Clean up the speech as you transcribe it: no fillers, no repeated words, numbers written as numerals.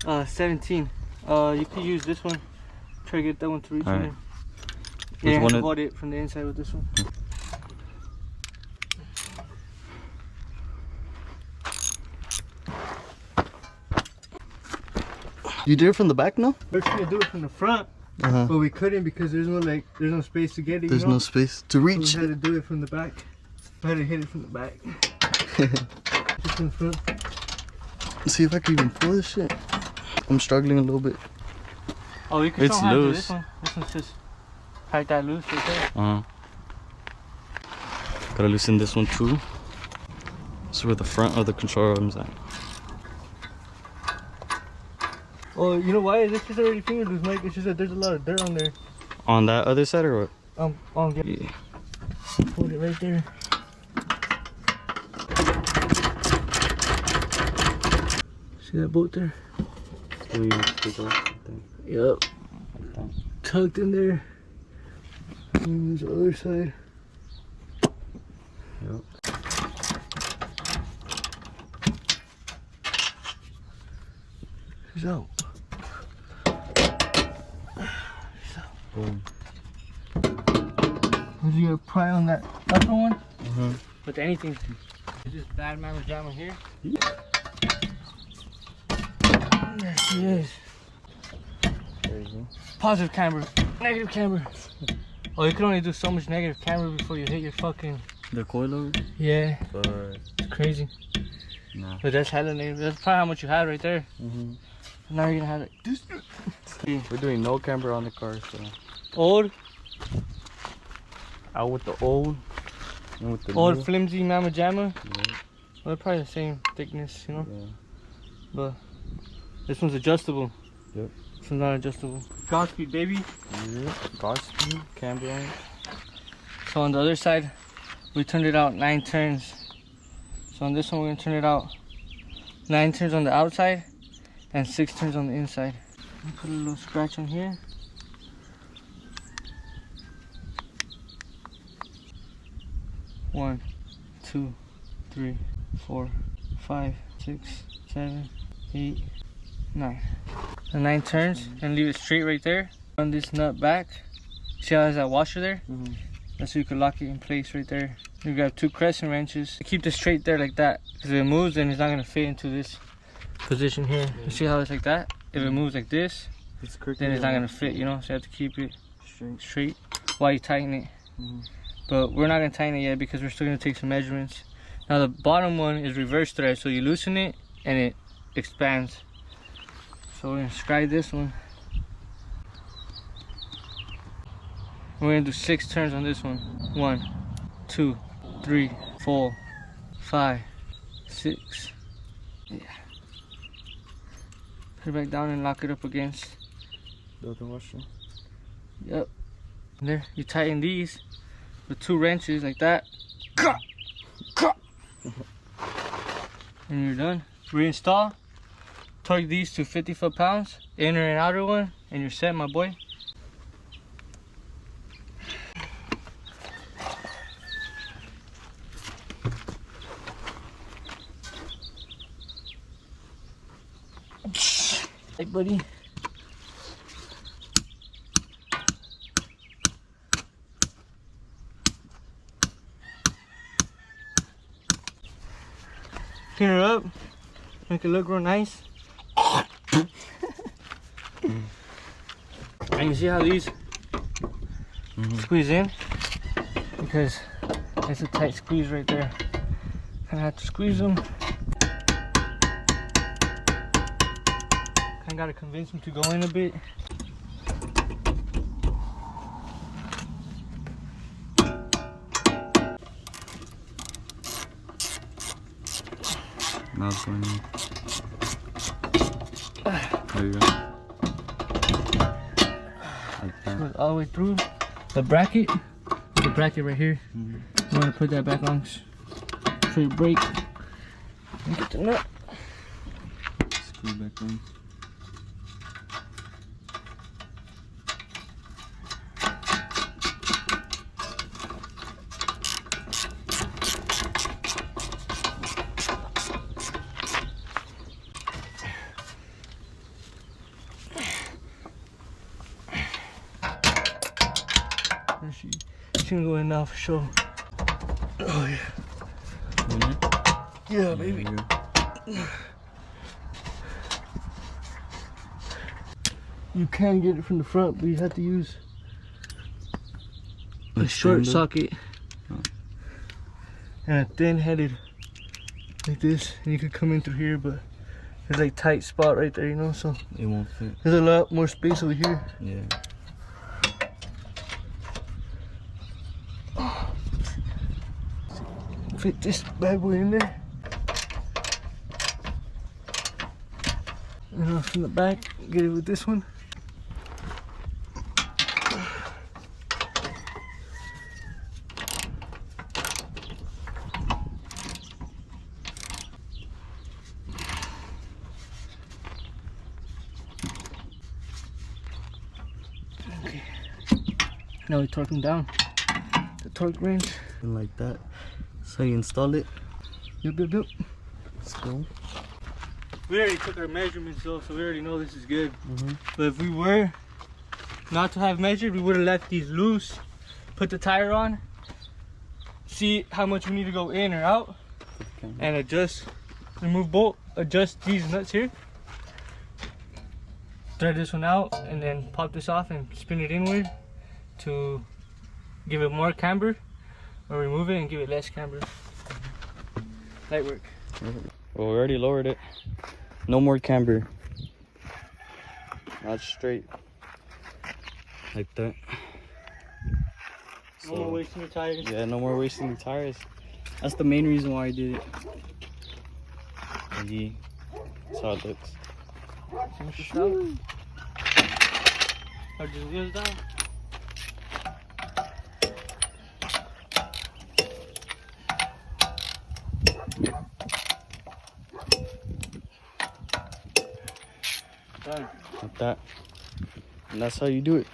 17. You could use this one. Try to get that one to reach in there. Yeah, you have to hold it from the inside with this one. You did it from the back now? We're trying to do it from the front, but we couldn't because there's no space to get it. There's no space to reach. So we had to do it from the back. I had to hit it from the back. Just in front. Let's see if I can even pull this shit. I'm struggling a little bit. Oh, you can It's loose. This one. This one's just tight that loose right there. Gotta loosen this one too. This is where the front of the control arm is at. Oh, you know why? This is already finger loose, Mike. It's just that there's a lot of dirt on there. On that other side or what? Yeah. Hold it right there. See that bolt there? Yep. Tucked in there. And there's the other side. Yep. He's out. Boom. Was you gonna pry on that upper one? With anything. Is this bad mama jamma here? Yeah. There she is. There you go. Positive camber, negative camber. Oh, you can only do so much negative camber before you hit your fucking... The coilover? Yeah. But... It's crazy. Nah. But that's hella negative. That's probably how much you had right there. Now you're gonna have it. We're doing no camber on the car, so... Old? Out with the old. And with the Old new. flimsy mama jamma. Yeah. Well, they're probably the same thickness, you know? Yeah. But this one's adjustable. Yep. This one's not adjustable. Godspeed, baby. Yeah. Godspeed, camber on it. So on the other side, we turned it out 9 turns. So on this one, we're gonna turn it out 9 turns on the outside and 6 turns on the inside. Put a little scratch on here. One, 2, 3, 4, 5, 6, 7, 8, 9. The 9 turns and leave it straight right there. Run this nut back. See how it has that washer there? That's so you can lock it in place right there. You grab 2 crescent wrenches. Keep this straight there like that. Because if it moves, then it's not gonna fit into this position here. You see how it's like that? If it moves like this, then it's not gonna fit, you know? So you have to keep it straight while you tighten it. But we're not gonna tighten it yet because we're still gonna take some measurements. Now the bottom one is reverse thread, so you loosen it and it expands. So we're gonna scribe this one. We're gonna do 6 turns on this one. 1, 2, 3, 4, 5, 6. Yeah. Put it back down and lock it up against the other washer. Yep. And there, you tighten these with 2 wrenches like that. And you're done. Reinstall. Torque these to 50 foot-pounds, inner and outer one, and you're set, my boy. Hey, buddy. Clean her up, make it look real nice. And you see how these squeeze in? Because it's a tight squeeze right there. Kind of have to squeeze them. Kind of got to convince them to go in a bit. Now it's going in. There you go. Like that. Goes all the way through the bracket right here. You want to put that back on for your brake. And get the nut. Screw back on. gonna go in now for sure. Oh yeah. Yeah, baby. You can get it from the front, but you have to use a short socket and a thin-headed like this, and you could come in through here, but there's like tight spot right there, you know, so it won't fit. There's a lot more space over here. Yeah. Fit this bad boy in there. And off from the back, get it with this one. Okay. Now we torque them down. The torque range. And like that. So you install it. Yep. Let's go. We already took our measurements though, so we already know this is good. But if we were not to have measured, we would have left these loose, put the tire on, see how much we need to go in or out, and adjust, remove bolt, adjust these nuts here, thread this one out, and then pop this off and spin it inward to give it more camber, or remove it and give it less camber. Light work. Well, we already lowered it. No more camber. Not straight. Like that. No more wasting your tires. Yeah, no more wasting the tires. That's the main reason why I did it. Yeah. That's how it looks. Finish this out. Or just wheels down. Done. Like that. And that's how you do it.